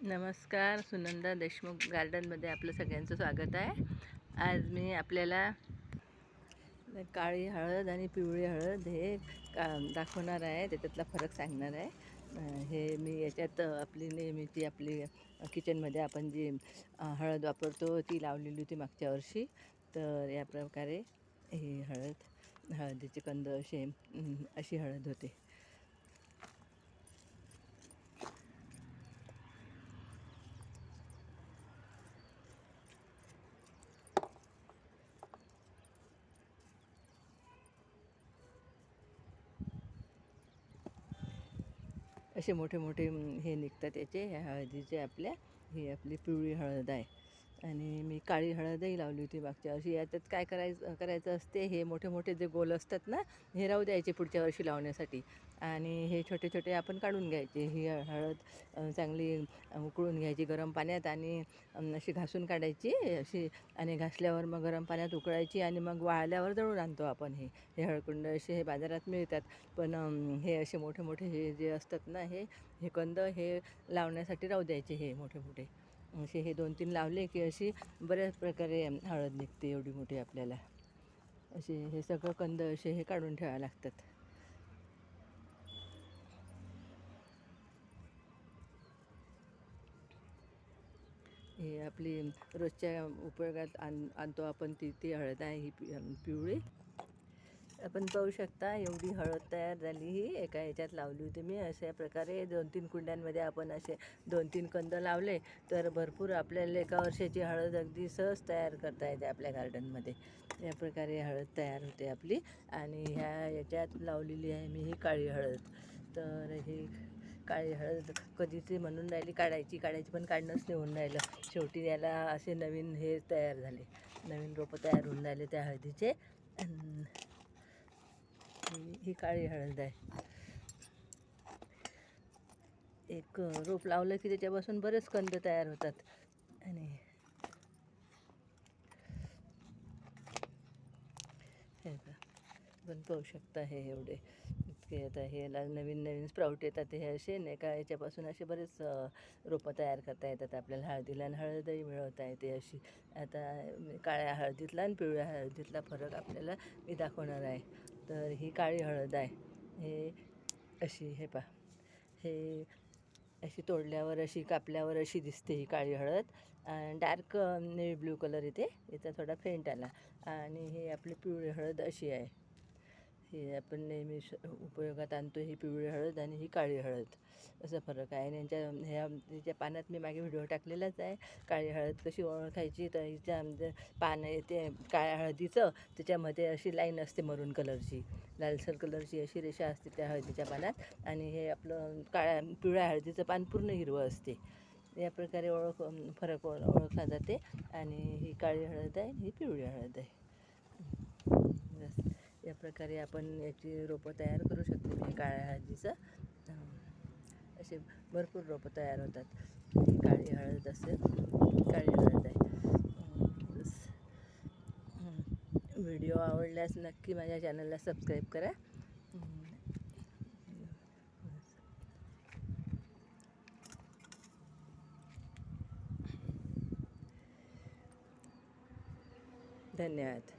नमस्कार. सुनंदा देशमुख गार्डनमध्ये आपलं सगळ्यांचं स्वागत आहे. आज मी आपल्याला काळी हळद आणि पिवळी हळद हे दाखवणार आहे, त्याच्यातला फरक सांगणार आहे. हे मी याच्यात आपली नेहमीची आपली किचनमध्ये आपण जी हळद वापरतो ती लावलेली होती मागच्या वर्षी. तर या प्रकारे ही हळदीचे कंद अशी हळद होते. असे मोठे मोठे हे निघतात याचे, ह्या हळदीचे ही आपली पिवळी हळद आहे. आणि मी काळी हळदही लावली होती मागच्या वर्षी. याच्यात काय करायचं असते, हे मोठे मोठे जे गोल असतात ना, हे राहू द्यायचे पुढच्या वर्षी लावण्यासाठी. आणि हे छोटे छोटे आपण काढून घ्यायचे. ही हळद चांगली उकळून घ्यायची गरम पाण्यात आणि अशी घासून काढायची अशी. आणि घासल्यावर मग गरम पाण्यात उकळायची आणि मग वाळल्यावर दळून आणतो आपण. हे हळकुंड असे हे बाजारात मिळतात. पण हे असे मोठे मोठे हे जे असतात ना, हे कंद हे लावण्यासाठी राहू द्यायचे. हे मोठे मोठे असे हे 2-3 लावले की अशी बऱ्याच प्रकारे हळद निघते एवढी मोठी आपल्याला. हे सगळं कंद असे हे काढून ठेवावे लागतात. हे आपली रोजच्या उपयोगात आणतो आपण ती हळद आहे, ही पिवळी. आपण पाहू शकता एवढी हळद तयार झाली. ही एका ह्याच्यात लावली होती मी. अशा प्रकारे 2-3 कुंड्यांमध्ये आपण असे 2-3 कंद लावले तर भरपूर आपल्याला एका वर्षाची हळद अगदी सहज तयार करता येते आपल्या गार्डनमध्ये. या प्रकारे हळद तयार होते आपली. आणि याच्यात लावलेली आहे मी ही काळी हळद. तर ही काळी हळद कधीची म्हणून राहिली काढायची पण काढणंच नाही होऊन राहिलं. शेवटी याला असे नवीन हे तयार झाले, नवीन रोपं तयार होऊन राहिले त्या हळदीचे. ही काळी हळद आहे. एक रोप लावलं की त्याच्यापासून बरेच कंद तयार होतात. आणि हे पण पाहू शकता हे एवढे इतके आता हे नवीन नवीन स्प्राऊट येतात. हे असे नाही का, याच्यापासून असे बरेच रोपं तयार करता येतात आपल्याला हळदीला. आणि हळदही मिळवता येते अशी. आता काळ्या हळदीतला आणि पिवळ्या हळदीतला फरक आपल्याला मी दाखवणार आहे. तर ही काळी हळद आहे. हे पहा, हे अशी तोडल्यावर अशी कापल्यावर अशी दिसते ही काळी हळद. डार्क नेव्ही ब्ल्यू कलर येते, याचा थोडा फेंट आला. आणि हे आपली पिवळी हळद अशी आहे. ही आपण नेहमी उपयोगात आणतो ही पिवळी हळद आणि ही काळी हळद. असा फरक आहे. आणि हिच्या पानात मी मागे व्हिडिओ टाकलेलाच आहे, काळी हळद कशी ओळखायची. तर हिच्या पान येते काळ्या हळदीचं, त्याच्यामध्ये अशी लाईन असते मरून कलरची, लालसर कलरची अशी रेषा असते त्या हळदीच्या पानात. आणि हे आपलं पिवळ्या हळदीचं पान पूर्ण हिरवं असते. या प्रकारे फरक ओळखला जाते. आणि ही काळी हळद आहे, ही पिवळी हळद आहे. या प्रकारे आपण याची रोपं तयार करू शकतो. हे काळ्या हळदीचं असे भरपूर रोपं तयार होतात. ही काळी हळद काळी हळद आहे. व्हिडिओ आवडल्यास नक्की माझ्या चॅनलला सबस्क्राईब करा. धन्यवाद.